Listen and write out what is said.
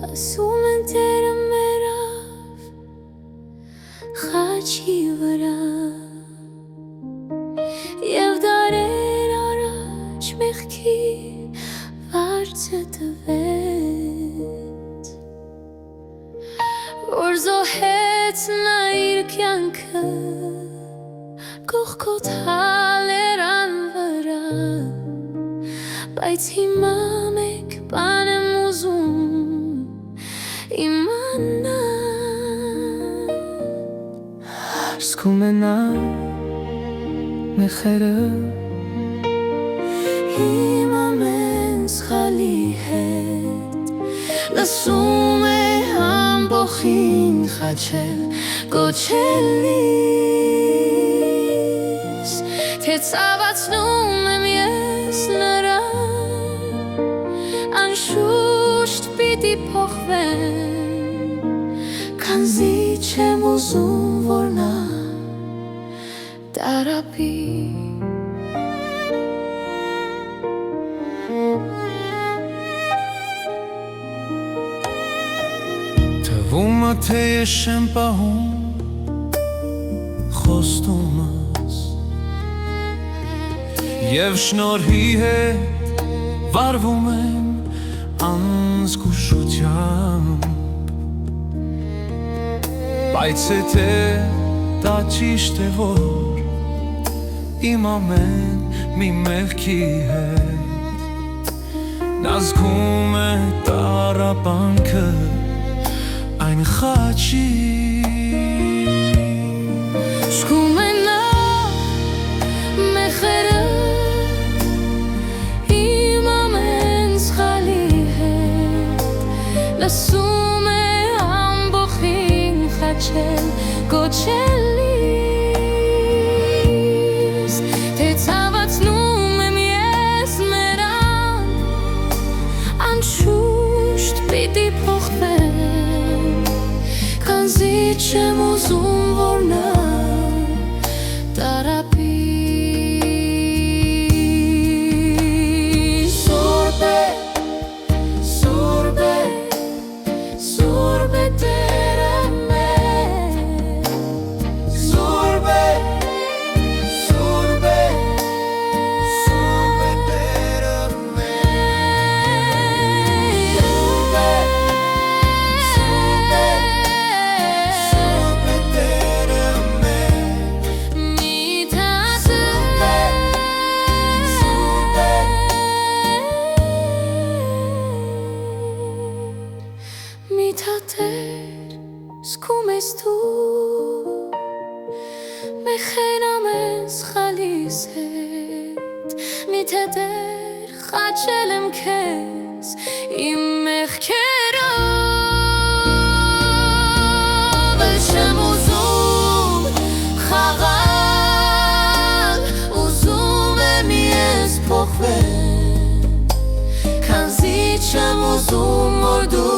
Ասում են Տերը մերավ խաչի վրա և դարեր առաջ մեղքի վարձը տվեց, որ զոհեց նա իր կյանքը կողքոտ հալերան վրա, բայց հիմա մեկ բան եմ ուզում իմանալ, Զգում է նա մեխերը իմ ամեն սխալի հետ, լսում է ամբոխին խաչել կոչելիս, թե ցավացնում եմ ես նրան, անշուշտ պիտի փոխվեմ, քանզի չեմ ուզում, որ նա տարապի։ Թվում է թե ես չեմ պահում խոստումս և շնորհի հետ վարվում եմ անզգուշությամբ, բայց եթե դա ճիշտ է, որ իմ ամեն մի մեղքի հետ նա զգում է տառապանքը այն խաչի, Զգում է նա մեխերը իմ ամեն սխալի հետ, լսում է ամբոխին խաչել կոչելիս, թե ցավացնում եմ ես նրան, անշուշտ պիտի փոխվեմ, քանզի չեմ ուզում, որ նա տարապի։ Սուրբ է, սուրբ է, սուրբ է Տերը մեր, սուրբ է, սուրբ է, սուրբ է Տերը մեր, սուրբ է, սուրբ է, սուրբ է Տերը մեր, Միթատեր, զգում ես դու մեխեն ամեն սխալիս հետ, միթատեր խաչել եմ քեզ իմ մեղքերով, չեմ ուզում խաղալ, ուզում եմ ես փոխվել, քանզի չեմ ուզում, որ դու